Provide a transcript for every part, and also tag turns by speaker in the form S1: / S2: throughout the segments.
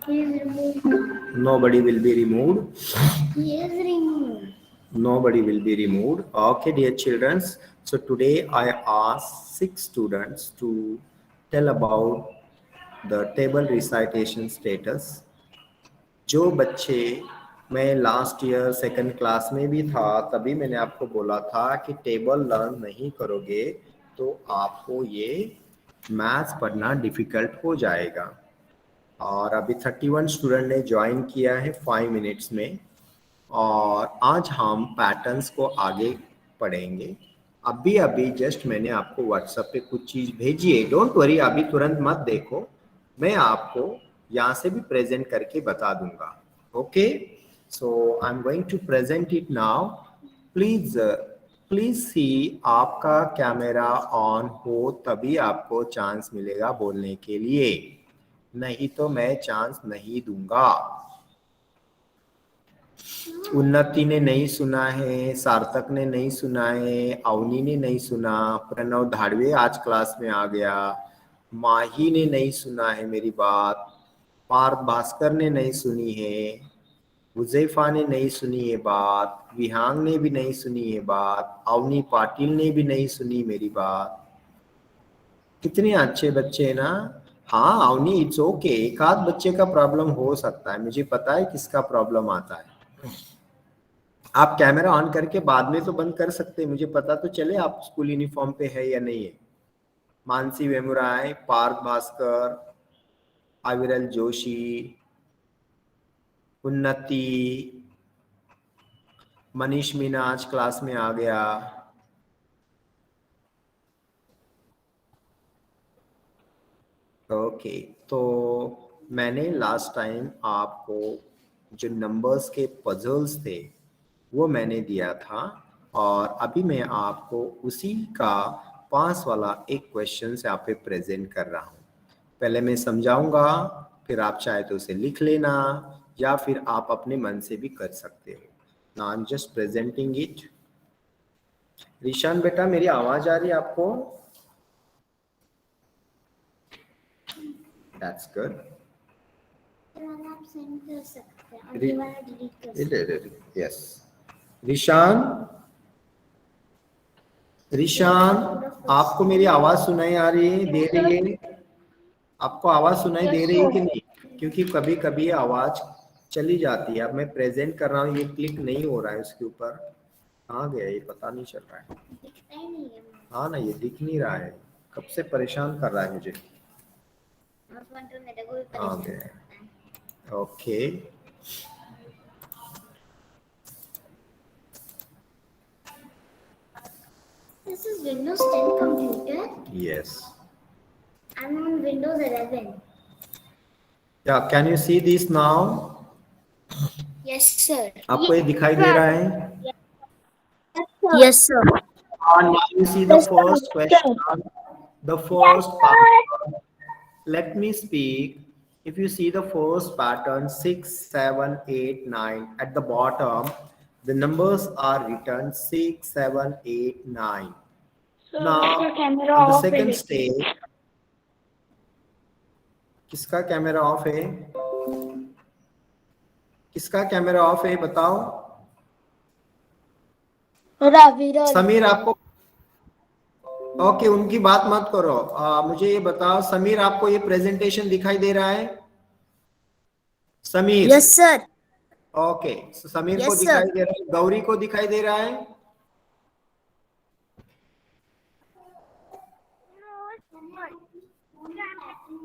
S1: He is removed.
S2: Nobody will be removed.
S1: He is removed.
S2: Nobody will be removed. Okay, dear children. So today I asked 6 students to tell about the table recitation status. जो बच्चे, मैं last year second class में भी था, तभी मैंने आपको बोला था कि टेबल लर्न नहीं करोगे तो आपको ये मैथ्स पढ़ना डिफिकल्ट हो जाएगा। और अभी 31 स्टूडेंट ने ज्वाइन किया है 5 मिनट्स में, और आज हम पैटर्न्स को आगे पढ़ेंगे। अभी अभी जस्ट मैंने आपको व्हाट्सएप पे कुछ चीज़ भेजी है, डोंट वरी, अभी तुरंत मत देखो, मैं आपको यहाँ से भी प्रेजेंट करके बता दूंगा। Okay, so I am going to present it now. Please please see, आपका कैमरा ऑन हो तभी आपको चांस मिलेगा बोलने के लिए, नहीं तो मैं चांस नहीं दूंगा। उन्नति ने नहीं सुना है, सार्थक ने नहीं सुना है, अवनी ने नहीं सुना, प्रणव धाड़वे आज क्लास में आ गया, माही ने नहीं सुना है मेरी बात, पार्थ भास्कर ने नहीं सुनी है, हुजैफा ने नहीं सुनी है बात, विहांग ने भी नहीं सुनी है बात, अवनी पाटिल ने भी नहीं सुनी मेरी बात। कितने अच्छे बच्चे हैं ना। हाँ अवनी, इट्स ओके, एक आध बच्चे का प्रॉब्लम हो सकता है, मुझे पता है किसका प्रॉब्लम आता है। आप कैमरा ऑन करके बाद में तो बंद कर सकते हैं, मुझे पता तो चले आप स्कूल यूनिफॉर्म पे है या नहीं है। मानसी वेमुराय, पार्थ भास्कर, अविरल जोशी, उन्नति, मनीष मीना आज क्लास में आ गया। ओके, तो मैंने लास्ट टाइम आपको जो नंबर्स के पजल्स थे वो मैंने दिया था, और अभी मैं आपको उसी का 5 वाला एक क्वेश्चन से आप पे प्रेजेंट कर रहा हूँ। पहले मैं समझाऊंगा, फिर आप चाहे तो उसे लिख लेना या फिर आप अपने मन से भी कर सकते हो। Now I am just presenting it. Rishaan बेटा, मेरी आवाज आ रही है आपको? That's good.
S1: आप सेंड कर सकते हैं और ये वाला डिलीट कर सकते हैं।
S2: यस, ऋषान, ऋषान, आपको मेरी आवाज सुनाई आ रही है, दे रही है? आपको आवाज सुनाई दे रही है कि नहीं? क्योंकि कभी कभी आवाज चली जाती है। अब मैं प्रेजेंट कर रहा हूँ, ये क्लिक नहीं हो रहा है उसके ऊपर, कहाँ गया ये पता नहीं चल रहा है।
S1: दिखता ही नहीं है।
S2: हाँ ना, ये दिख नहीं रहा है, कब से परेशान कर रहा है मुझे।
S1: मेरे को भी परेशान करता है।
S2: Okay,
S1: This is Windows 10 computer.
S2: yes.
S1: I'm on Windows 11.
S2: Yeah, can you see this now?
S1: Yes, sir.
S2: आपको ये दिखाई दे रहा है?
S1: Yes, sir.
S2: And now you see the first question, the first pattern. Let me speak. If you see the first pattern 6, 7, 8, 9 at the bottom, the numbers are written 6, 7, 8, 9. Now on the second stage, किसका camera off है? किसका camera off है बताओ? समीर, आपको okay उनकी बात मत करो। मुझे ये बताओ समीर, आपको ये प्रेजेंटेशन दिखाई दे रहा है? Sameer?
S1: Yes sir.
S2: Okay, Sameer को दिखाई दे रहा है। गौरी को दिखाई दे रहा है?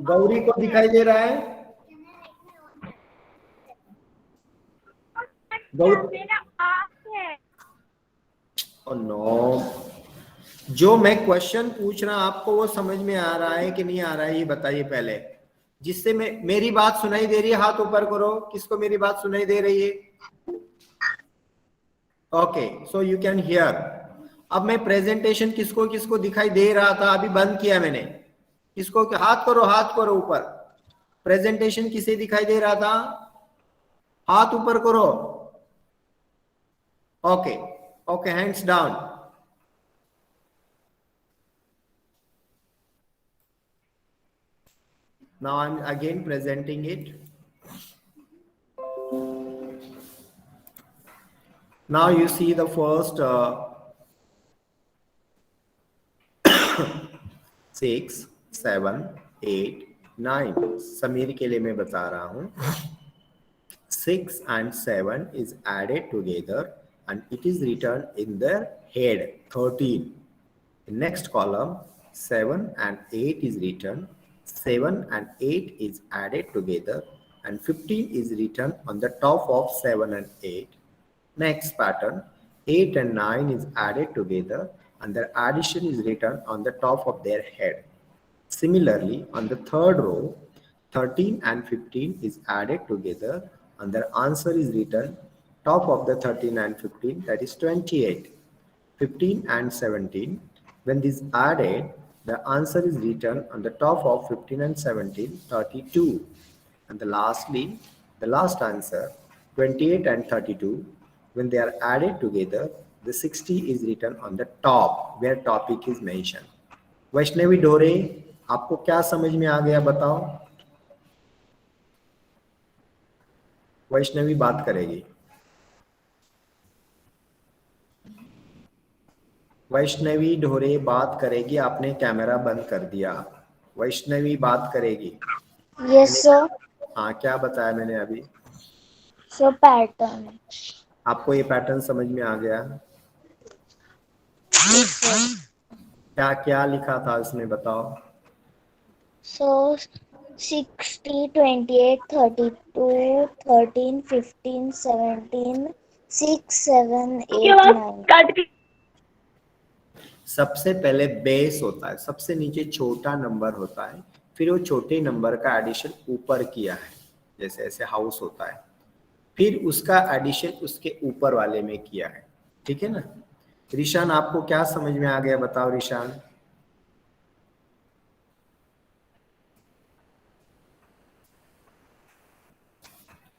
S2: गौरी को दिखाई दे रहा है? गौरी, ओह नो, जो मैं क्वेश्चन पूछ रहा आपको वो समझ में आ रहा है कि नहीं आ रहा है ये बताइए पहले। जिससे मेरी बात सुनाई दे रही है हाथ ऊपर करो, किसको मेरी बात सुनाई दे रही है? Okay, so you can hear. अब मैं प्रेजेंटेशन किसको किसको दिखाई दे रहा था, अभी बंद किया मैंने। किसको? हाथ करो, हाथ करो ऊपर। प्रेजेंटेशन किसे दिखाई दे रहा था? हाथ ऊपर करो। Okay okay, hands down. Now I'm again presenting it. Now you see the first 6, 7, 8, 9. Sameer के लिए मैं बता रहा हूँ 6 and 7 is added together and it is written in their head 13. In next column 7 and 8 is written, 7 and 8 is added together and 15 is written on the top of 7 and 8. Next pattern 8 and 9 is added together and their addition is written on the top of their head. Similarly, on the third row, 13 and 15 is added together and their answer is written top of the 13 and 15, that is 28. 15 and 17, when this added, the answer is written on the top of 15 and 17, 32. And lastly, the last answer, 28 and 32, when they are added together, the 60 is written on the top where topic is mentioned. Vaishnavi ढोरे, आपको क्या समझ में आ गया बताओ? वैष्णवी बात करेगी। वैष्णवी ढोरे बात करेगी, आपने कैमरा बंद कर दिया। वैष्णवी बात करेगी।
S3: Yes sir.
S2: हाँ, क्या बताया मैंने अभी?
S3: Sir pattern.
S2: आपको ये पैटर्न समझ में आ गया? क्या क्या लिखा था इसमें बताओ?
S3: सो 60, 28, 32, 13, 15, 17, 6, 7, 8, 9।
S2: सबसे पहले बेस होता है, सबसे नीचे छोटा नंबर होता है, फिर वो छोटे नंबर का एडिशन ऊपर किया है, जैसे ऐसे हाउस होता है, फिर उसका एडिशन उसके ऊपर वाले में किया है। ठीक है ना? रिशान, आपको क्या समझ में आ गया बताओ रिशान?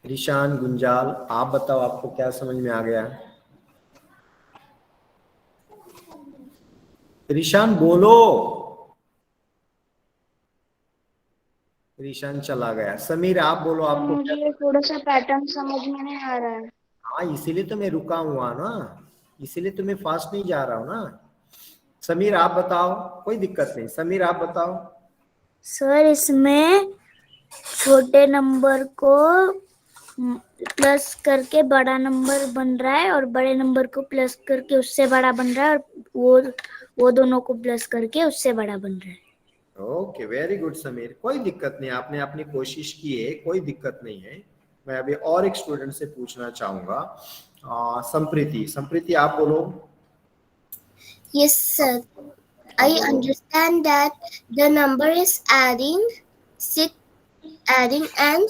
S2: रिशान, गुंजाल, आप बताओ आपको क्या समझ में आ गया? रिशान बोलो। रिशान चला गया। समीर आप बोलो, आपको
S3: मुझे थोड़ा सा पैटर्न समझ में नहीं आ रहा है।
S2: हाँ, इसीलिए तो मैं रुका हुआ ना, इसीलिए तो मैं फास्ट नहीं जा रहा हूँ ना। समीर आप बताओ, कोई दिक्कत नहीं। समीर आप बताओ।
S4: सर इसमें छोटे नंबर को प्लस करके बड़ा नंबर बन रहा है और बड़े नंबर को प्लस करके उससे बड़ा बन रहा है और वो दोनों को प्लस करके उससे बड़ा बन रहा है।
S2: ओके, वेरी गुड समीर, कोई दिक्कत नहीं, आपने अपनी कोशिश की है, कोई दिक्कत नहीं है। मैं अभी और एक स्टूडेंट से पूछना चाहूंगा, संप्रीति। संप्रीति आप बोलो।
S1: Yes, sir. I understand that the number is adding and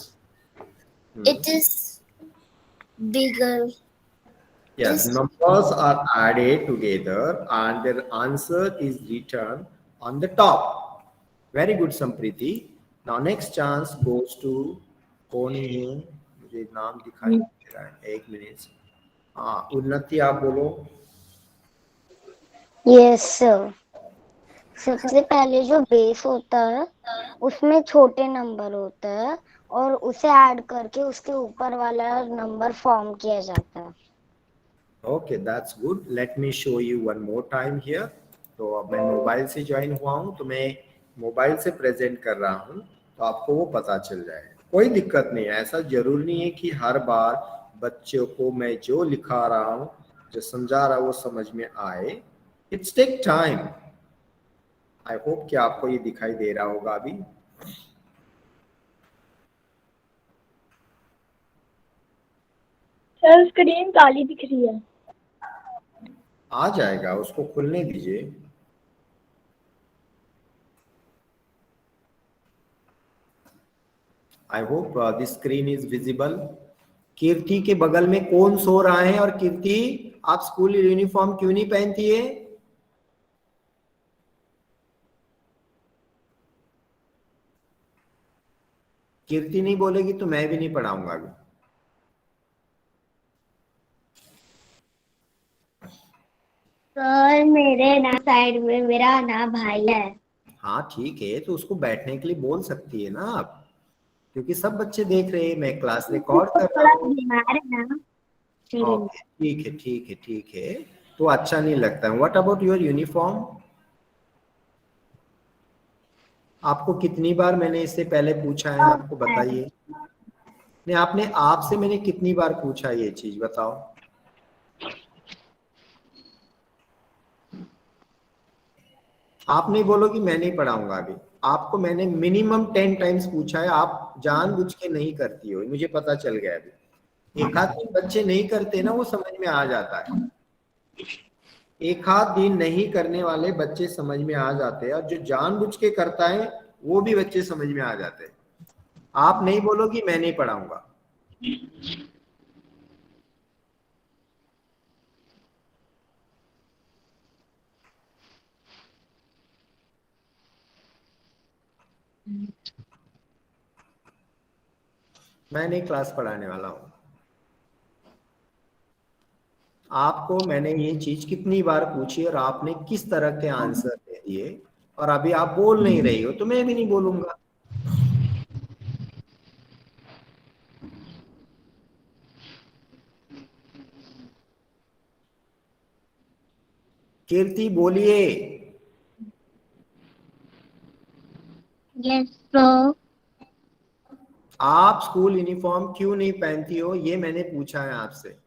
S1: it is bigger.
S2: Yes, numbers are added together and their answer is written on the top. Very good, Sampriti. Now next chance goes to कौन है? मुझे नाम दिखाई दे रहा है, एक minute. हाँ, उन्नति आप बोलो।
S3: Yes sir. सबसे पहले जो बेस होता है उसमें छोटे नंबर होता है और उसे ऐड करके उसके ऊपर वाला नंबर फॉर्म किया जाता है।
S2: Okay, that's good. Let me show you one more time here. तो अब मैं मोबाइल से ज्वाइन हुआ हूँ, तो मैं मोबाइल से प्रेजेंट कर रहा हूँ, तो आपको वो पता चल जाएगा। कोई दिक्कत नहीं है, ऐसा जरूर नहीं है कि हर बार बच्चों को मैं जो लिखा रहा हूँ, जो समझा रहा हूँ, वो समझ में आए। It's take time. I hope कि आपको ये दिखाई दे रहा होगा अभी।
S4: सर स्क्रीन काली दिख रही है।
S2: आ जाएगा, उसको खुलने दीजिए। I hope this screen is visible. कीर्ति के बगल में कौन सो रहा है? और कीर्ति, आप स्कूल यूनिफॉर्म क्यों नहीं पहनती है? कीर्ति नहीं बोलेगी तो मैं भी नहीं पढ़ाऊंगा अभी।
S3: सर मेरे ना साइड में मेरा ना भाई है।
S2: हाँ ठीक है, तो उसको बैठने के लिए बोल सकती है ना आप, क्योंकि सब बच्चे देख रहे हैं, मैं क्लास रिकॉर्ड कर रहा हूँ।
S3: बीमार है ना।
S2: ओके, ठीक है ठीक है ठीक है, तो अच्छा नहीं लगता है। What about your uniform? आपको कितनी बार मैंने इससे पहले पूछा है, आपको बताइए। नहीं, आपने आपसे मैंने कितनी बार पूछा ये चीज बताओ। आप नहीं बोलोगी मैं नहीं पढ़ाऊंगा अभी। आपको मैंने मिनिमम 10 टाइम्स पूछा है, आप जानबूझ के नहीं करती हो, मुझे पता चल गया अभी। एक आध दिन बच्चे नहीं करते ना, वो समझ में आ जाता है। एक आध दिन नहीं करने वाले बच्चे समझ में आ जाते हैं, और जो जानबूझ के करता है वो भी बच्चे समझ में आ जाते हैं। आप नहीं बोलोगी मैं नहीं पढ़ाऊंगा। मैं नहीं क्लास पढ़ाने वाला हूं। आपको मैंने ये चीज कितनी बार पूछी और आपने किस तरह के आंसर दे दिए, और अभी आप बोल नहीं रही हो तो मैं भी नहीं बोलूंगा। कीर्ति बोलिए।
S1: Yes sir.
S2: आप स्कूल यूनिफॉर्म क्यों नहीं पहनती हो, ये मैंने पूछा है आपसे।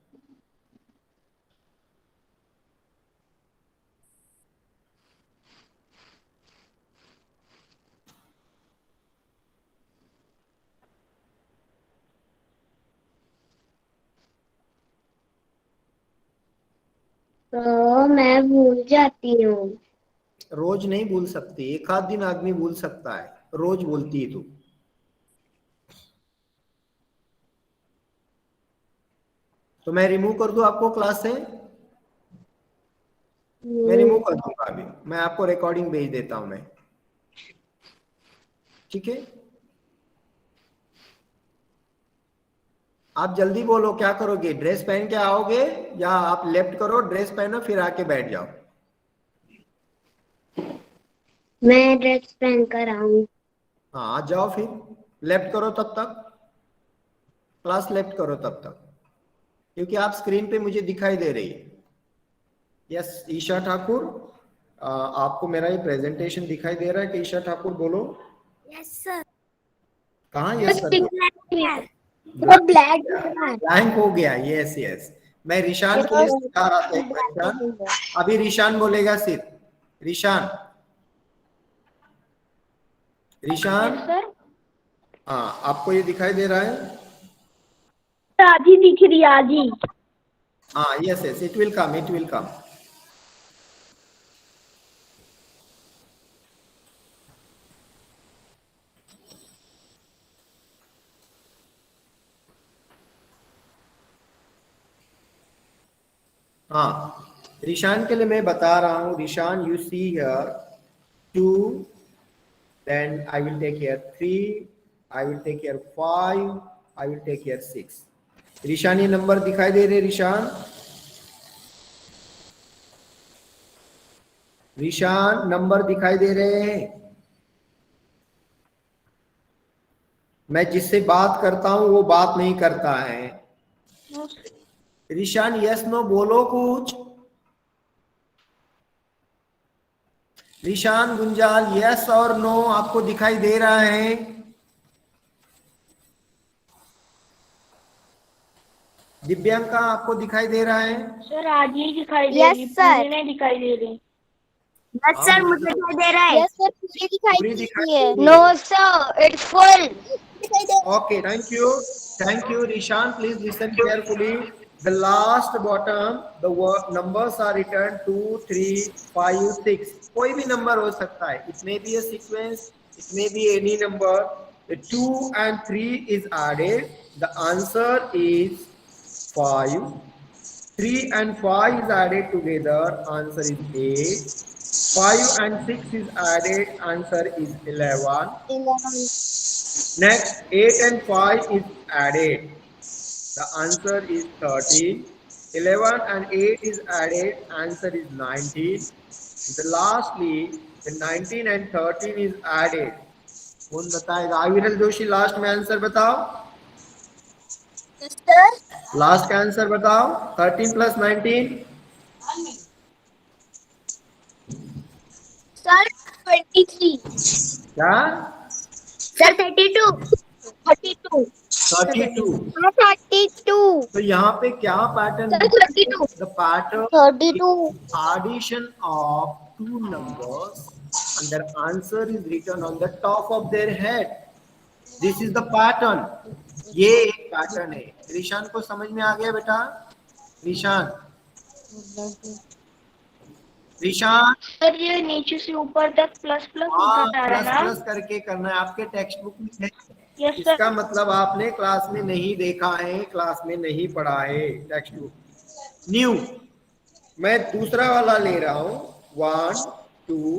S1: तो मैं भूल जाती हूँ।
S2: रोज नहीं भूल सकती, एक आध दिन आदमी भूल सकता है, रोज बोलती है तू। तो मैं रिमूव कर दूं आपको क्लास से? मैं रिमूव कर दूंगा अभी, मैं आपको रिकॉर्डिंग भेज देता हूं मैं, ठीक है? आप जल्दी बोलो क्या करोगे, ड्रेस पहन के आओगे या आप लेफ्ट करो, ड्रेस पहनो फिर आके बैठ जाओ।
S1: मैं ड्रेस पहन कर आऊँ।
S2: हाँ आ जाओ, फिर लेफ्ट करो तब तक, क्लास लेफ्ट करो तब तक, क्योंकि आप स्क्रीन पे मुझे दिखाई दे रही है। यस ईशा ठाकुर, आपको मेरा ये प्रेजेंटेशन दिखाई दे रहा है कि ईशा ठाकुर बोलो।
S4: Yes sir.
S2: कहाँ यस सर?
S1: ब्लैक
S2: ब्लैंक हो गया। यस यस, मैं रिशान के लिए सिखा रहा था एक क्वेश्चन, अभी रिशान बोलेगा सिर्फ। रिशान, रिशान, हाँ आपको ये दिखाई दे रहा है?
S1: आजी दिख रही आजी।
S2: हाँ yes yes, it will come, it will come. हाँ रिशान के लिए मैं बता रहा हूँ। Rishan, you see here 2, then I will take here 3, I will take here 5, I will take here 6. Rishan ये नंबर दिखाई दे रहे? रिशान, रिशान नंबर दिखाई दे रहे हैं? मैं जिससे बात करता हूं वो बात नहीं करता है। रिशान यस नो बोलो कुछ। रिशान गुंजाल, यस और नो आपको दिखाई दे रहा है? दिव्यांका आपको दिखाई दे रहा है?
S1: सर आज ही दिखाई दे रही, पूरी नहीं दिखाई दे रही।
S3: यस सर, मुझे दिखाई दे रहा है।
S4: यस सर, मुझे दिखाई
S2: पूरी
S4: दे
S2: दिखाई
S4: रही है।
S3: No sir, it's full.
S2: Okay, thank you. Thank you, Rishan. Please listen carefully. The last bottom, the numbers are written 2, 3, 5, 6. कोई भी number हो सकता है. It may be a sequence. It may be any number. The 2 and 3 is added. The answer is 5. 3 and 5 is added together. Answer is 8. 5 and 6 is added. Answer is 11. Next, 8 and 5 is added. The answer is 13. 11 and 8 is added. Answer is 19. The lastly, the 19 and 13 is added. कौन बताएगा? आविरल Joshi last में answer बताओ। Last का answer बताओ। 13 + 19
S1: sir 23
S2: क्या?
S1: Sir 32 32
S2: 32।
S1: 32
S2: तो यहाँ पे क्या pattern?
S1: Sir 32
S2: the pattern
S3: 32
S2: addition of two numbers and their answer is written on the top of their head. This is the pattern. ये एक पैटर्न है। ऋषान को समझ में आ गया बेटा? ऋषान
S1: सर ये नीचे से ऊपर तक प्लस प्लस
S2: हाँ,
S1: होता जा रहा
S2: प्लस
S1: है ना?
S2: प्लस करके करना है। आपके टेक्स्ट बुक में है।
S1: Yes sir.
S2: इसका मतलब आपने क्लास में नहीं देखा है, क्लास में नहीं पढ़ा है टेक्स्ट बुक। न्यू मैं दूसरा वाला ले रहा हूँ। 1 2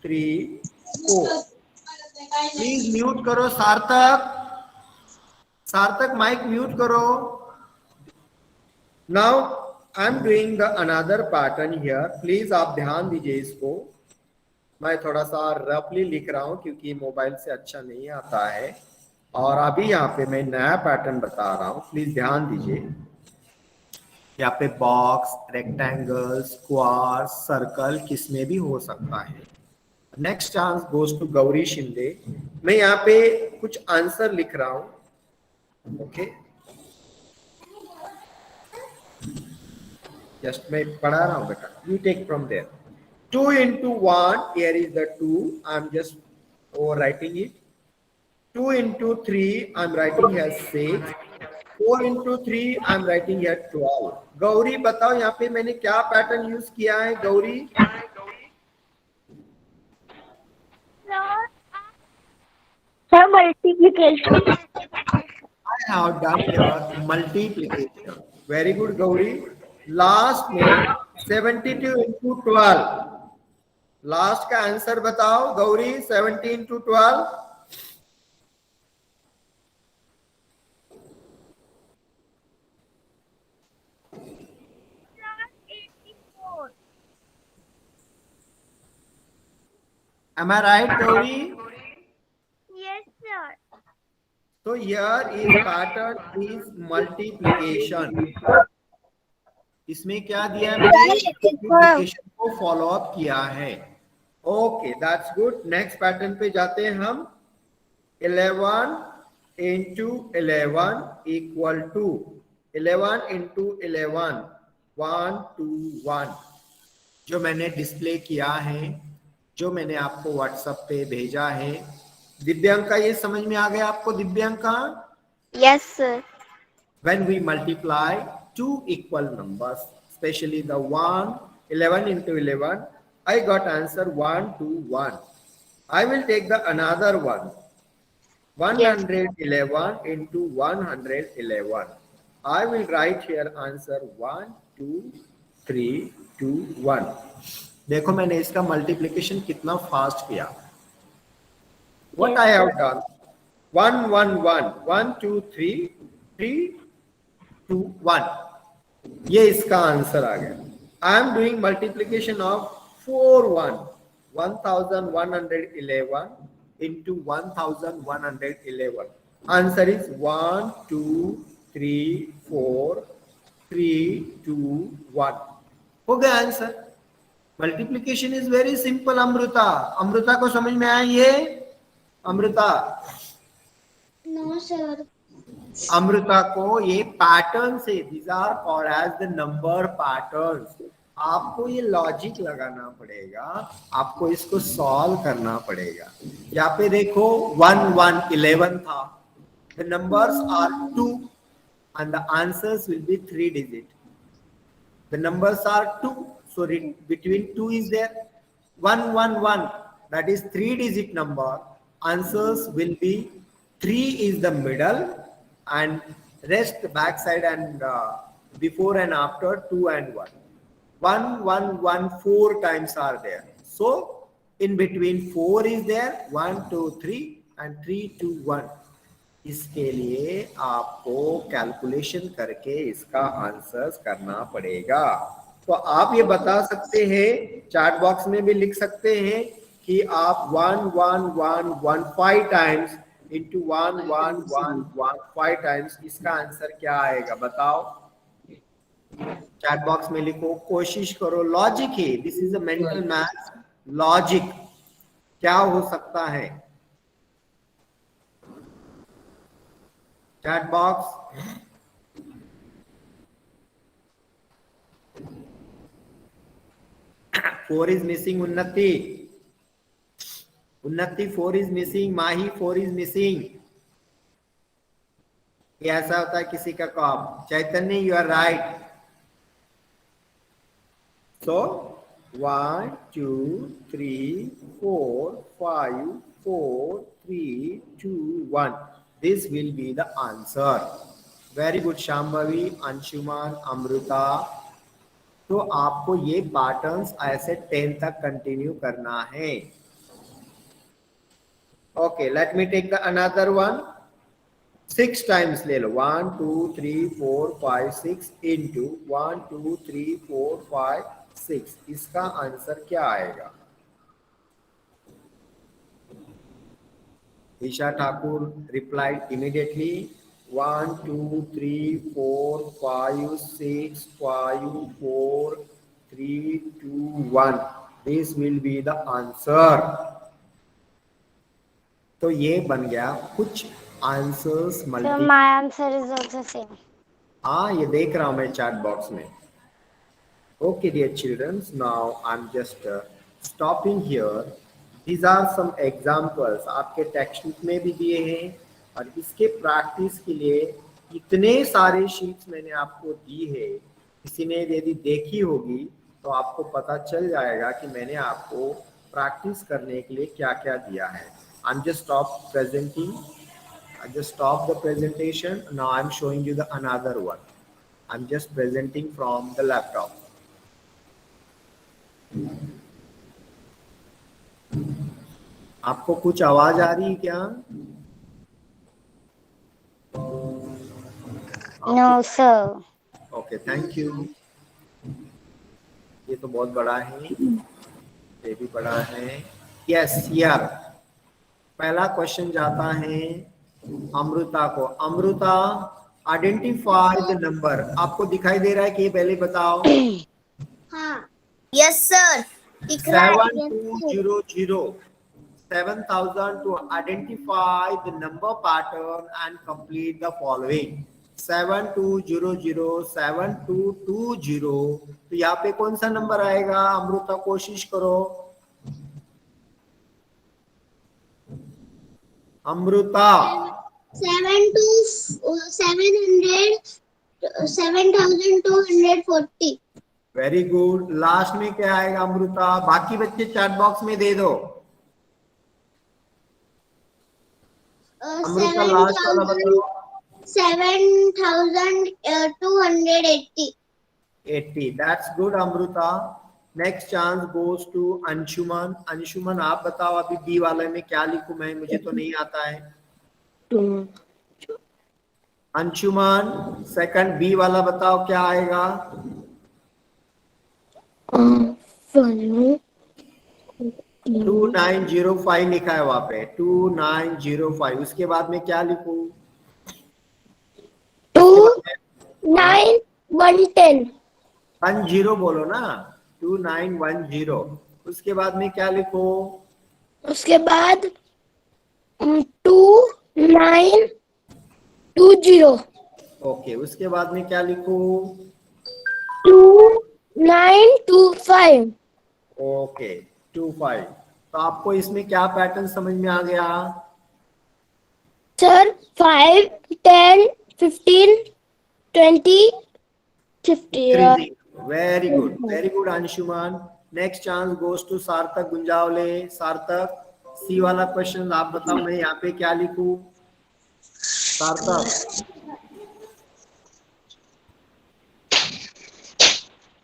S2: 3 4। प्लीज म्यूट करो सार्थक। सार्थक माइक म्यूट करो। Now I am doing the another pattern here. Please आप ध्यान दीजिए इसको। मैं थोड़ा सा रफली लिख रहा हूँ क्योंकि मोबाइल से अच्छा नहीं आता है। और अभी यहाँ पे मैं नया पैटर्न बता रहा हूँ, प्लीज ध्यान दीजिए। यहाँ पे बॉक्स, रेक्टेंगल, स्क्वायर, सर्कल किसमें भी हो सकता है। Next chance goes to Gauri Shinde. मैं यहाँ पे कुछ आंसर लिख रहा हूँ। ओके, जस्ट मैं पढ़ा रहा हूँ बेटा, you take from there. 2 into 1, here is the 2, I'm just overwriting it. 2 into 3, I'm writing here 6. 4 into 3, I'm writing here 12. Gauri बताओ यहाँ पे मैंने क्या पैटर्न यूज किया है Gauri?
S1: Sir multiplication.
S2: I have done here multiplication. Very good Gauri. Last में 72 into 12। Last का answer बताओ Gauri. 70 into 12 Am I right, Gauri?
S1: Yes sir.
S2: So here is pattern is multiplication. इसमें क्या दिया है मैंने? मल्टीप्लिकेशन को फॉलो अप किया है। Okay, that's good. Next pattern पे जाते हैं हम। 11 into 11 equal to 11 into 11 1 2 1, जो मैंने डिस्प्ले किया है, जो मैंने आपको व्हाट्सएप पे भेजा है। दिव्यांका ये समझ में आ गया आपको? Divyanka,
S1: Yes sir.
S2: when we multiply two equal numbers, especially the 11 into 11, I got answer 1 2 1. I will take the another one. 111 into 111. I will write here answer 1 2 3 2 1. देखो मैंने इसका मल्टीप्लिकेशन कितना फास्ट किया। What I have done? 1 1 1 1 2 3 3 2 1. ये इसका answer आ गया। I am doing multiplication of 4 1 1111 into 1111. Answer is 1 2 3 4 3 2 1. हो गया answer. Multiplication is very simple. Amrita, Amrita को समझ में आया ये? Amrita,
S1: No sir.
S2: अमृता को ये पैटर्न से, these are called as the number patterns. आपको ये लॉजिक लगाना पड़ेगा, आपको इसको सॉल्व करना पड़ेगा। यहाँ पे देखो 1 1 11 था। The numbers are 2 and the answers will be 3 digit. The numbers are 2, so between 2 is there. 1 1 1, that is 3 digit number. Answers will be 3 is the middle and rest back side and before and after 2 and 1. 1 1 1 4 times are there. So in between 4 is there, 1 2 3 and 3 2 1. इसके लिए आपको calculation करके इसका answers करना पड़ेगा। तो आप ये बता सकते हैं, चैट बॉक्स में भी लिख सकते हैं कि आप 1 1 1 1 5 टाइम्स इंटू 1 1 1 1 5 टाइम्स, इसका आंसर क्या आएगा बताओ? चैट बॉक्स में लिखो, कोशिश करो, लॉजिक है, this is a mental maths logic. क्या हो सकता है? Chat box. Four is missing, Unnati, Unnati 4 is missing, Mahi 4 is missing. ये ऐसा होता है किसी का कॉप। Chaitanya you are right. So 1 2 3 4 5 4 3 2 1, this will be the answer. Very good Shambhavi, Anshuman, Amruta। तो आपको ये पैटर्न्स ऐसे 10 तक कंटिन्यू करना है। Okay, let me take the another one. 6 times ले लो, 1 2 3 4 5 6 इंटू 1 2 3 4 5 6, इसका आंसर क्या आएगा? Isha Thakur replied immediately, 1 2 3 4 5 6 5 4 3 2 1, this will be the answer. तो ये बन गया कुछ answers
S3: So
S2: multi.
S3: my answer is also same.
S2: हाँ, ये देख रहा हूं मैं चैट बॉक्स में। Okay, dear children, now I'm just stopping here. These are some examples आपके टेक्स्ट बुक में भी दिए हैं, और इसके प्रैक्टिस के लिए इतने सारे शीट्स मैंने आपको दी है। किसी ने यदि देखी होगी तो आपको पता चल जाएगा कि मैंने आपको प्रैक्टिस करने के लिए क्या क्या दिया है। I'm just stop presenting. I just stop the presentation. Now I'm showing you the another one. I'm just presenting from the laptop. आपको कुछ आवाज आ रही है क्या?
S3: No sir.
S2: Okay, thank you. ये तो बहुत बड़ा है, ये भी बड़ा है। यस यार, पहला क्वेश्चन जाता है अमृता को। Amrita, identify the number. आपको दिखाई दे रहा है कि ये पहले बताओ।
S1: हाँ।
S4: यस सर, दिख रहा है।
S2: 7200, 7000 to identify the number pattern and complete the following। 7200 7220, तो यहाँ पे कौन सा नंबर आएगा? अमृता कोशिश करो। अमृता
S1: 7,240।
S2: Very good. लास्ट में क्या आएगा अमृता? बाकी बच्चे चैट बॉक्स में दे दो। अमृता लास्ट वाला बताओ।
S1: 7,280।
S2: 80, that's good Amrita. Next chance goes to Anshuman. Anshuman आप बताओ अभी बी वाले में क्या लिखूं मैं, मुझे तो नहीं आता है। अंशुमन सेकंड बी वाला बताओ क्या आएगा? 2905 लिखा है वहां पे, 2905। उसके बाद में क्या लिखूं?
S4: 2910।
S2: 10 बोलो ना, 2910। उसके बाद में क्या लिखो?
S4: उसके बाद 2920।
S2: ओके, उसके बाद में क्या लिखो?
S4: 2925।
S2: ओके, 25। तो आपको इसमें क्या पैटर्न समझ में आ गया?
S4: Sir 5 10 15 20 50।
S2: Very good Anshuman. Next chance goes to Sarthak Gunjawale. सार्थक सी वाला क्वेश्चन आप बताओ, मैं यहाँ पे क्या लिखूं? सार्थक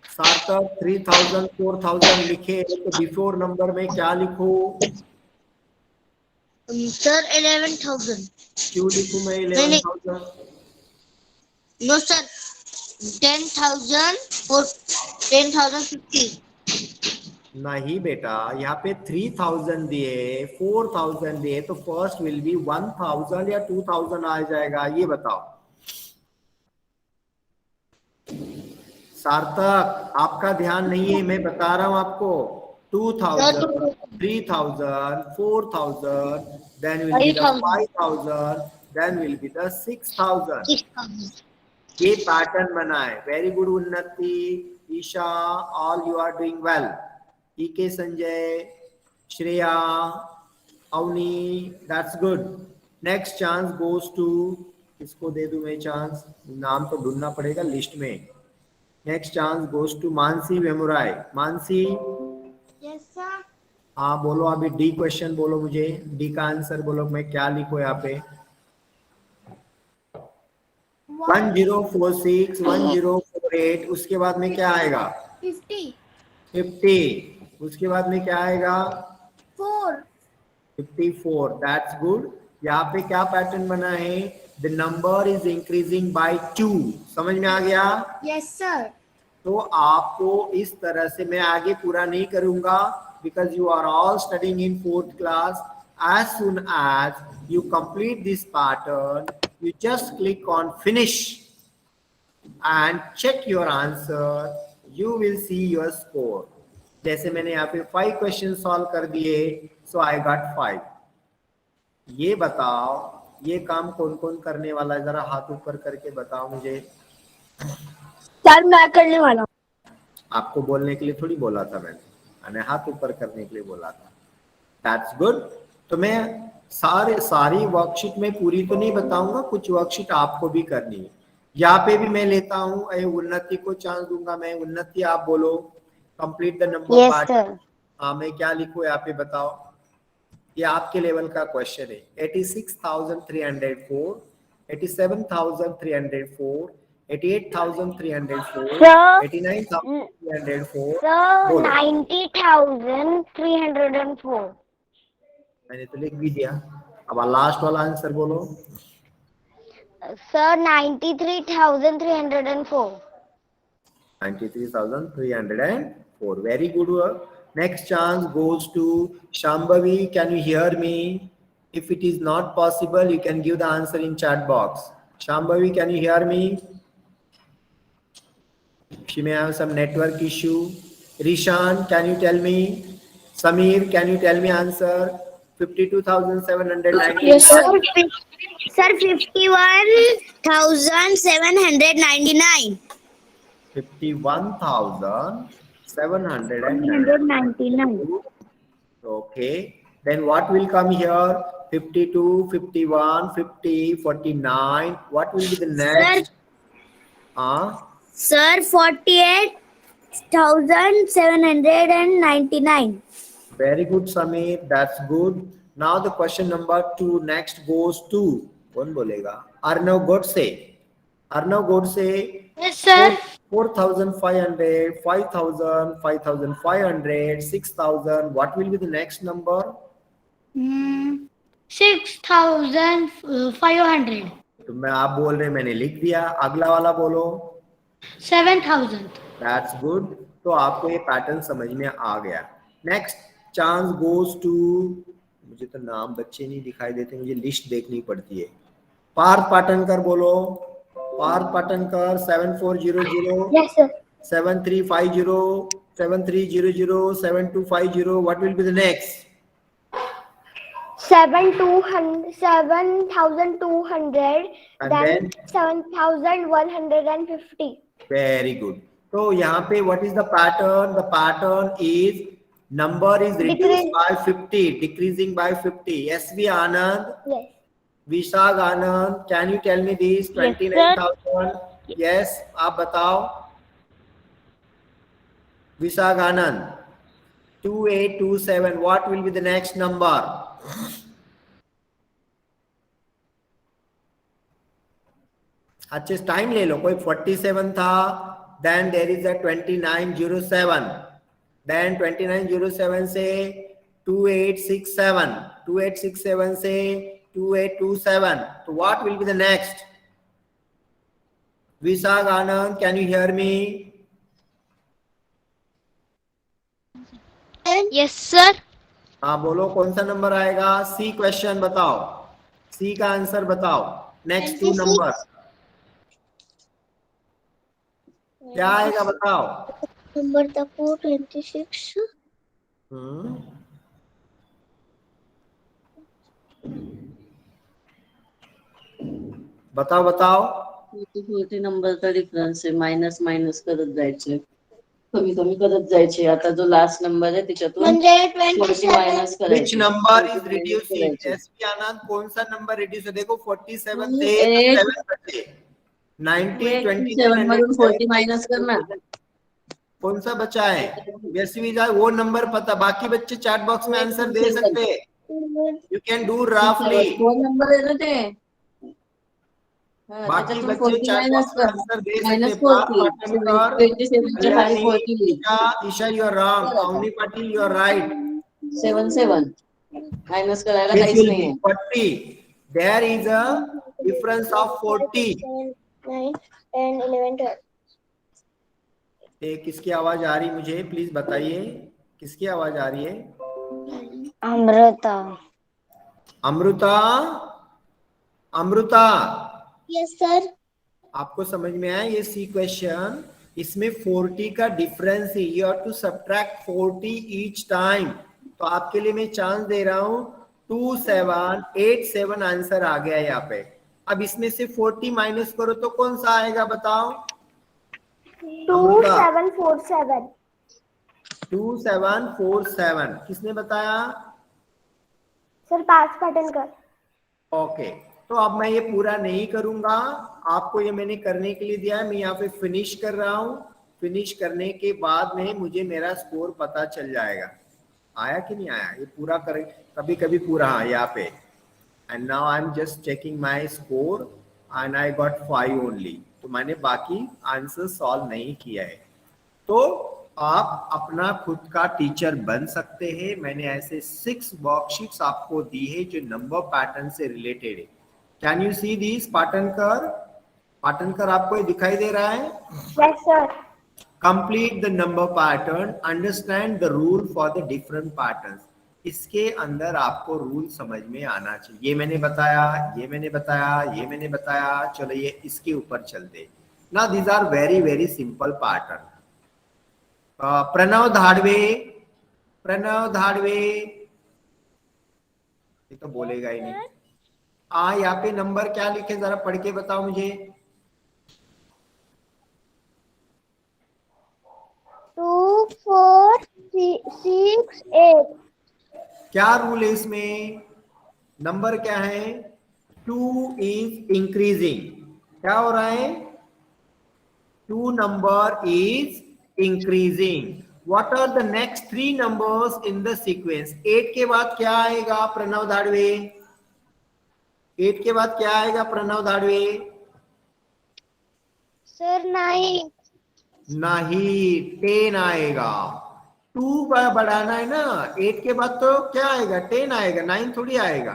S2: सार्थक 3000 4000 लिखे तो बिफोर नंबर में क्या लिखूं?
S1: सर 11,000।
S2: क्यों लिखूं मैं 11,000?
S1: नो सर 10,000 और 10,050।
S2: नहीं बेटा, यहाँ पे 3000 दिए, 4000 दिए, तो फर्स्ट विल बी 1000 या 2000 आ जाएगा, ये बताओ। सार्थक, आपका ध्यान नहीं है, मैं बता रहा हूं आपको। 2000, 3000, 4000, then will be the 5000, then will be the 6000. ये पैटर्न बना है। Very good Unnati, Isha, all you are doing well. के Sanjay, Shreya, Avni, that's good. Next chance goes to, किसको दे दूं मैं चांस, नाम तो ढूंढना पड़ेगा लिस्ट में। Next chance goes to Mansi Vemuray. Mansi,
S1: yes sir.
S2: हाँ बोलो, अभी डी क्वेश्चन बोलो, मुझे डी का आंसर बोलो, मैं क्या लिखूं यहाँ पे। 1046, 1048, उसके बाद में क्या आएगा? 50, उसके बाद में क्या आएगा? 54, दैट्स गुड। यहाँ पे क्या पैटर्न बना है? The number is increasing by 2, समझ में आ गया?
S1: Yes sir.
S2: तो आपको इस तरह से, मैं आगे पूरा नहीं करूंगा because you are all studying in 4th class. As soon as you complete this pattern, you just click on finish and check your answer, you will see your score। जैसे मैंने यहाँ पे 5 क्वेश्चन सॉल्व कर दिए, so I got 5। ये बताओ, ये काम कौन कौन करने वाला है, जरा हाथ ऊपर करके बताओ मुझे।
S4: सर मैं करने वाला हूँ।
S2: आपको बोलने के लिए थोड़ी बोला था मैंने हाथ ऊपर करने के लिए बोला था। That's good. तो मैं सारी वर्कशीट में पूरी तो नहीं बताऊंगा, कुछ वर्कशीट आपको भी करनी है। यहाँ पे भी मैं लेता हूँ, उन्नति को चांस दूंगा मैं। उन्नति आप बोलो, कंप्लीट द नंबर पार्ट। हाँ, मैं क्या लिखूँ यहाँ पे बताओ। ये आपके लेवल का क्वेश्चन है। 86,304, 87,304, 88,304, 89,304,
S3: 90,304।
S2: मैंने तो लिख भी दिया। अब लास्ट वाला आंसर बोलो।
S3: Sir 93,304।
S2: 93,304, very good work. Next chance goes to Shambhavi, can you hear me? If it is not possible, you can give the answer in chat box. Shambhavi, can you hear me? She may have some network issue. Rishan, can you tell me? Samir, can you tell me answer? 52,790.
S4: Yes sir।
S3: Sir 51,799।
S2: 51,799. Okay. Then what will come here? 52, 51, 50, 49. What will be the next?
S4: Sir 48,799।
S2: Very good, Samir. That's good. Now the question number 2 next goes to, कौन बोलेगा? Arnav Godse. Arnav Godse.
S4: Yes sir।
S2: 4,500, 5,000, 5,500, 6,000. What will be the next number?
S4: 6,500।
S2: तो मैं आप बोल रहे, मैंने लिख दिया। अगला वाला बोलो।
S4: 7,000।
S2: That's good. तो आपको ये पैटर्न समझ में आ गया। नेक्स्ट चांस गोज टू, मुझे तो नाम बच्चे नहीं दिखाई देते, मुझे लिस्ट देखनी पड़ती है। पार्थ पाटनकर बोलो। Partha Patankar 7400,
S4: Yes sir।
S2: 7350, 7300, 7250। What will be the next?
S3: 7,200,
S2: And
S3: then
S2: then
S3: 7,150।
S2: very good. So यहाँ पे what is the pattern? The pattern is number is reduced by 50, decreasing by 50. SV Anand.
S3: Yes।
S2: Vishag Anand, can you tell me this? 29,000. Yes, आप बताओ। Vishag Anand, 2827. What will be the next number? अच्छे time ले लो। कोई 47 था, then there is a 2907, then 2907 से 2867, 2867 से 2827. So what will be the next? Vishag Anand, can you hear me?
S1: Yes sir.
S2: हाँ बोलो कौन सा नंबर आएगा। सी क्वेश्चन बताओ, सी का आंसर बताओ। नेक्स्ट 2 नंबर क्या आएगा बताओ।
S4: नंबर था 426।
S2: हम्म, बताओ बताओ।
S5: 40 नंबरचा डिफरन्स आहे. मायनस मायनस करत जायचे, कमी कमी करत जायचे. आता जो लास्ट नंबर आहे त्याच्यातून
S1: म्हणजे
S5: 40 मायनस
S2: विच
S5: करायचे.
S2: Number
S5: 40
S2: is
S5: minus
S2: reducing.
S5: करायचे.
S2: एसपी आनंद कौन सा नंबर रिड्यूस है। देखो 47 थे,
S5: 8
S2: 7 बचे। 90 29
S5: 7 मधून 40 मायनस
S2: 107
S5: करना.
S2: कौन सा बचा है। यशवी जाए वो नंबर पता, बाकी बच्चे चैट बॉक्स में आंसर दे सकते हैं। यू कैन डू रफली।
S5: 4 नंबर आहे ना ते. हा,
S2: बाकी
S5: त्याच्यातून
S2: बच्चे
S5: 40
S2: चैट
S5: मायनस
S2: बॉक्स में
S5: कर.
S2: आंसर दे सकते
S5: मायनस
S2: हैं। पार्थ
S5: 40.
S2: पाटणकर,
S5: 27 च्या खाली
S2: Kalyani,
S5: 40.
S2: Isha you are wrong, Avani Patil you are right.
S5: 7 minus करायला
S2: This
S5: काहीच
S2: will be
S5: नाहीये.
S2: 40. There is a difference of 40.
S1: 9, 10, 11, 12।
S2: ये किसकी आवाज आ रही मुझे प्लीज बताइए, किसकी आवाज आ रही है।
S3: अमृता।
S2: Amrita, Amrita
S1: yes sir.
S2: आपको समझ में आया ये सी क्वेश्चन। इसमें 40 का डिफरेंस है, you have to subtract 40 each time. तो आपके लिए मैं चांस दे रहा हूं। 2787 आंसर आ गया यहाँ पे। अब इसमें से 40 माइनस करो तो कौन सा आएगा बताओ।
S1: 2747।
S2: 2747 किसने बताया।
S1: सर पास पाटणकर।
S2: ओके, तो अब मैं ये पूरा नहीं करूंगा, आपको ये मैंने करने के लिए दिया है। मैं यहाँ पे फिनिश कर रहा हूँ। फिनिश करने के बाद में मुझे मेरा स्कोर पता चल जाएगा आया कि नहीं आया। ये पूरा करें, कभी कभी पूरा हाँ यहाँ पे। And now I am just checking my score and I got 5 only. तो मैंने बाकी आंसर सॉल्व नहीं किया है। तो आप अपना खुद का टीचर बन सकते हैं। मैंने ऐसे 6 वर्कशीट्स आपको दी है जो नंबर पैटर्न से रिलेटेड है। Can you see this Patankar. Patankar आपको ये दिखाई दे रहा है।
S1: Yes sir.
S2: Complete the number pattern, understand the rule for the different patterns. इसके अंदर आपको रूल समझ में आना चाहिए। ये मैंने बताया, ये मैंने बताया, ये मैंने बताया। चलो ये इसके ऊपर चलते ना। These are very very simple pattern. Pranav Dhadve, Pranav Dhadve ये तो बोलेगा ही नहीं। यहाँ पे नंबर क्या लिखे जरा पढ़ के बताओ मुझे।
S1: 2, 4, 6, 8।
S2: क्या रूल है इसमें। नंबर क्या है। 2 इज इंक्रीजिंग। क्या हो रहा है। 2 number is increasing. What are the next 3 numbers in the sequence? 8 के बाद क्या आएगा प्रणव धाड़वे। 8 के बाद क्या आएगा प्रणव धाड़वे।
S1: सर 9।
S2: नहीं, 10 आएगा। 2 बढ़ाना है ना। 8 के बाद तो क्या आएगा 10 आएगा, 9 थोड़ी आएगा।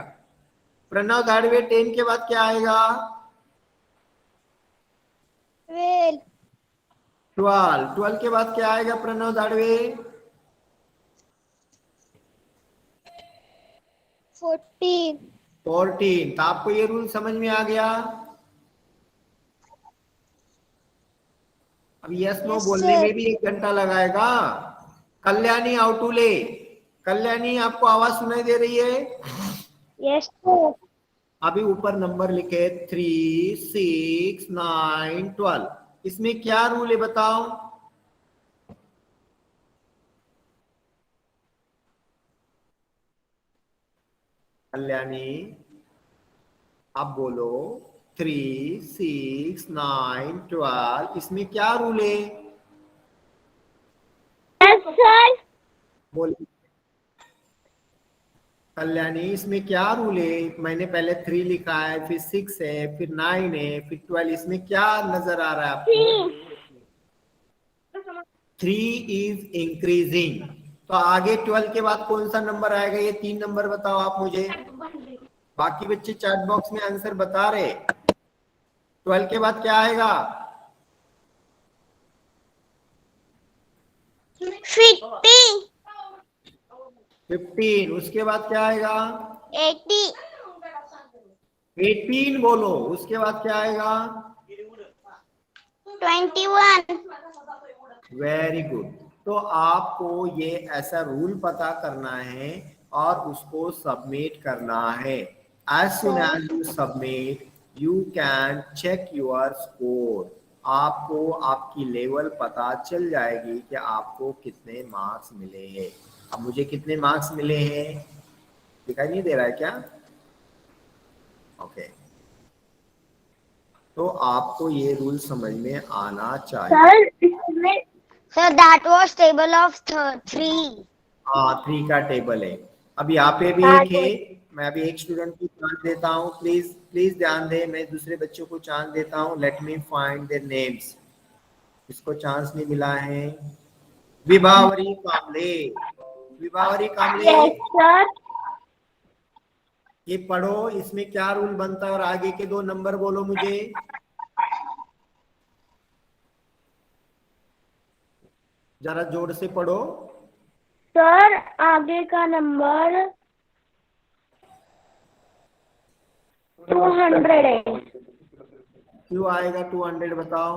S2: प्रणव धाड़वे 10 के बाद क्या आएगा।
S1: 12।
S2: 12 के बाद क्या आएगा प्रणव धाड़वे।
S1: 14।
S2: 14। तो आपको ये रूल समझ में आ गया। अब यस नो बोलने में भी 1 घंटा लगाएगा। कल्याणी आउटूले, कल्याणी आपको आवाज सुनाई दे रही है।
S1: Yes sir.
S2: अभी ऊपर नंबर लिखे 3, 6, 9, 12। इसमें क्या रूल है बताओ। कल्याणी आप बोलो। 3, 6, 9, 12 इसमें क्या रूल है।
S1: Yes sir.
S2: बोलो कल्याणी इसमें क्या रूल है। मैंने पहले 3 लिखा है, फिर 6 है, फिर 9 है, फिर 12। इसमें क्या नजर आ रहा है आपको। 3 इज इंक्रीजिंग। तो आगे 12 के बाद कौन सा नंबर आएगा। ये 3 नंबर बताओ आप मुझे। बाकी बच्चे चैट बॉक्स में आंसर बता रहे। 12 के बाद क्या आएगा।
S1: 50।
S2: 15, उसके बाद क्या आएगा?
S3: 80,
S2: 18 बोलो, उसके बाद क्या आएगा?
S3: 21,
S2: वेरी गुड। तो आपको ये ऐसा रूल पता करना है और उसको सबमिट करना है। As soon as you submit, you can check your score. आपको आपकी लेवल पता चल जाएगी कि आपको कितने मार्क्स मिले हैं। अब मुझे कितने मार्क्स मिले हैं दिखाई नहीं दे रहा है क्या? ओके, तो आपको ये रूल समझ में आना चाहिए।
S4: सर इसमें
S3: sir that was table of 3।
S2: हाँ, 3 का टेबल है। अब यहाँ पे भी एक है, मैं अभी एक स्टूडेंट को चांस देता हूँ, प्लीज प्लीज ध्यान दे, मैं दूसरे बच्चों को चांस देता हूँ। Let me find their names. इसको चांस नहीं मिला है। विभावरी कामले, विभावरी कामले,
S4: यस सर।
S2: ये पढ़ो, इसमें क्या रूल बनता है और आगे के 2 नंबर बोलो मुझे। जरा जोर से पढ़ो।
S4: सर आगे का नंबर 200 है।
S2: क्यों आएगा 200 बताओ?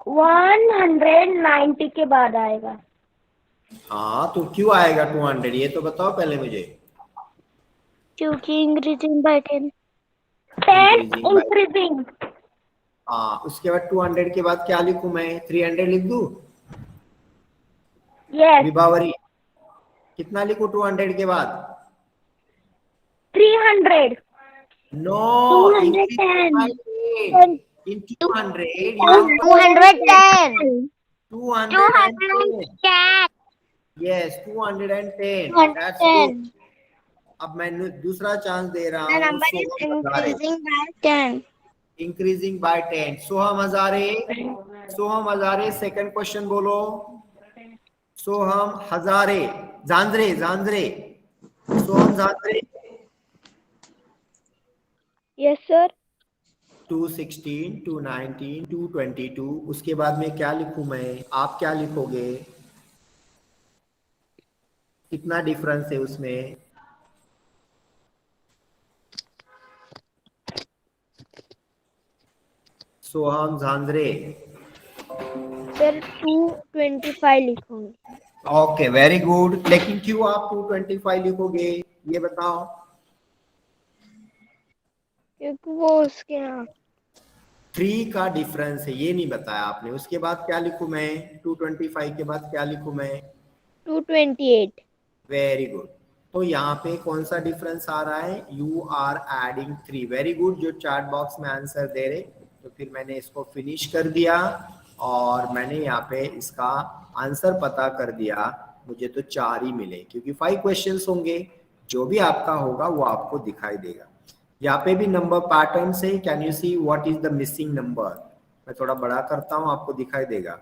S4: 190 के बाद आएगा।
S2: हाँ, तो क्यों आएगा 200 ये तो बताओ पहले मुझे।
S4: क्योंकि increasing by 10
S2: Increasing by-
S4: increasing.
S2: हाँ, उसके बाद 200 के बाद क्या लिखूं मैं? 300 लिख दूं?
S4: यस
S2: विभावरी कितना लिखूं 200 के बाद?
S4: 300
S2: no,
S4: 210
S2: in 200
S3: 210,
S2: 210, yes 210, that's good. अब मैं दूसरा चांस दे रहा
S3: the
S2: हूँ।
S3: number is increasing by 10.
S2: Increasing by 10, Soham Hazare, Soham Hazare. Second question बोलो। सोहम हजारे, झांझरे झांझरे, सोहम झांझरे।
S4: Yes sir.
S2: 216, 219, 222, उसके बाद में क्या लिखूं मैं? आप क्या लिखोगे? कितना डिफरेंस है उसमें? सोहम झांझरे।
S4: सर 225 लिखूंगी।
S2: Okay, very good. लेकिन क्यों आप 225 लिखोगे ये बताओ?
S4: क्योंकि वो उसके यहाँ
S2: 3 का डिफरेंस है, ये नहीं बताया आपने। उसके बाद क्या लिखूं मैं? 225 के बाद क्या लिखूं मैं?
S4: 228।
S2: Very good. तो यहाँ पे कौन सा डिफरेंस आ रहा है? You are adding 3। Very good. जो चैट बॉक्स में आंसर दे रहे, तो फिर मैंने इसको फिनिश कर दिया और मैंने यहाँ पे इसका आंसर पता कर दिया। मुझे तो 4 ही मिले, क्योंकि 5 क्वेश्चंस होंगे। जो भी आपका होगा वो आपको दिखाई देगा। यहाँ पे भी नंबर पैटर्न से can you see what is the missing number? मैं थोड़ा बड़ा करता हूँ, आपको दिखाई देगा।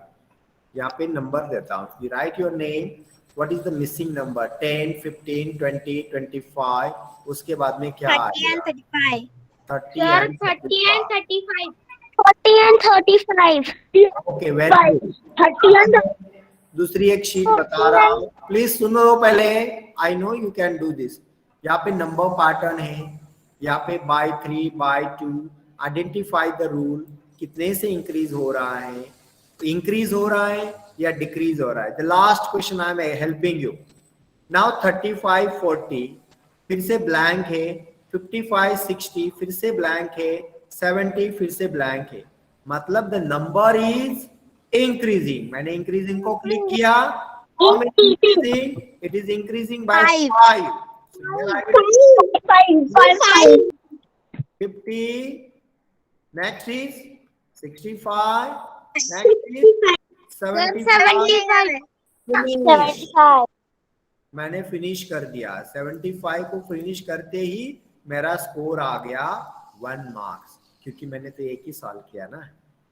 S2: यहाँ पे नंबर देता हूँ, you right your name, what is the missing number? 10, 15, 20, 25। उसके बाद में क्या
S3: 30 and 35.
S2: 30
S4: sir
S2: and
S4: 30 and
S2: 35।
S4: 40 and 35।
S2: Okay, very good.
S4: 30 and
S2: दूसरी एक शीट बता रहा हूँ, प्लीज सुनो पहले। I know you can do this. यहाँ पे नंबर पैटर्न है, यहाँ पे by 3, by 2। Identify the rule, कितने से इंक्रीज हो रहा है, इंक्रीज हो रहा है या डिक्रीज हो रहा है। The last question I am helping you now. 35, 40 फिर से ब्लैंक है, 55, 60 फिर से ब्लैंक है, 70 फिर से ब्लैंक है। मतलब द नंबर इज इंक्रीजिंग। मैंने इंक्रीजिंग को क्लिक किया, it is increasing by 5। 50, next is 65, next is 75। Finish। मैंने फिनिश कर दिया। 75 को फिनिश करते ही मेरा स्कोर आ गया 1 मार्क्स, क्योंकि मैंने तो एक ही साल किया ना,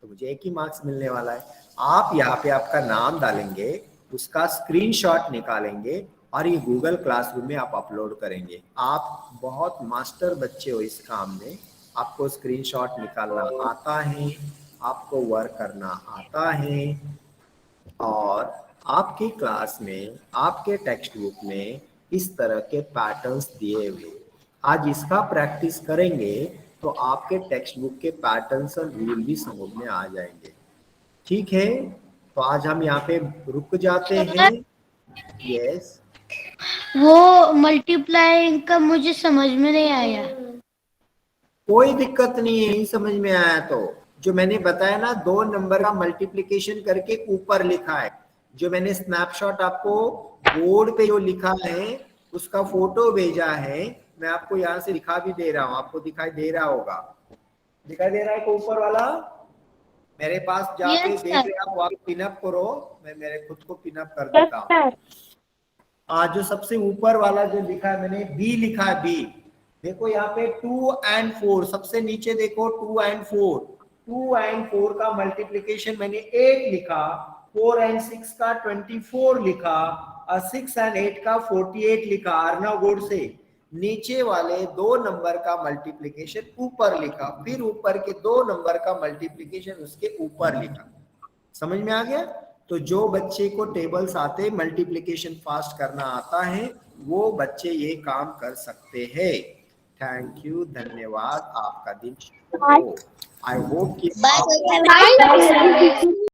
S2: तो मुझे एक ही मार्क्स मिलने वाला है। आप यहाँ पे आपका नाम डालेंगे, उसका स्क्रीनशॉट निकालेंगे और ये गूगल क्लासरूम में आप अपलोड करेंगे। आप बहुत मास्टर बच्चे हो इस काम में, आपको स्क्रीनशॉट निकालना आता है, आपको वर्क करना आता है और आपकी क्लास में, आपके टेक्स्ट बुक में इस तरह के पैटर्न्स दिए हुए, आज इसका प्रैक्टिस करेंगे तो आपके टेक्स्ट बुक के पैटर्न्स और रूल भी समझ में आ जाएंगे। ठीक है, तो आज हम यहाँ पे रुक जाते हैं। यस,
S6: वो मल्टीप्लाई का मुझे समझ में नहीं आया।
S2: कोई दिक्कत नहीं है, नहीं समझ में आया तो जो मैंने बताया ना, 2 नंबर का मल्टीप्लिकेशन करके ऊपर लिखा है, जो मैंने स्नैपशॉट आपको बोर्ड पे जो लिखा है उसका फोटो भेजा है, मैं आपको यहाँ से दिखा भी दे रहा हूँ, आपको दिखाई दे रहा होगा, दिखाई दे रहा है को ऊपर वाला मेरे पास जाके
S6: Yes,
S2: देख रहे आप, पिनअप करो, मैं मेरे खुद को पिनअप कर देता हूँ। आज जो सबसे ऊपर वाला जो लिखा है मैंने, बी लिखा है, बी देखो यहाँ पे 2 and 4, सबसे नीचे देखो 2 and 4, 2 and 4 का मल्टीप्लिकेशन मैंने 8 लिखा, 4 and 6 का 24 लिखा, और 6 and 8 का 48 लिखा अर्नव बोर्ड से। नीचे वाले 2 नंबर का मल्टीप्लिकेशन ऊपर लिखा, फिर ऊपर के 2 नंबर का मल्टीप्लिकेशन उसके ऊपर लिखा। समझ में आ गया? तो जो बच्चे को टेबल्स आते, मल्टीप्लिकेशन फास्ट करना आता है, वो बच्चे ये काम कर सकते हैं। थैंक यू, धन्यवाद, आपका दिन शुभ हो। आई होप कि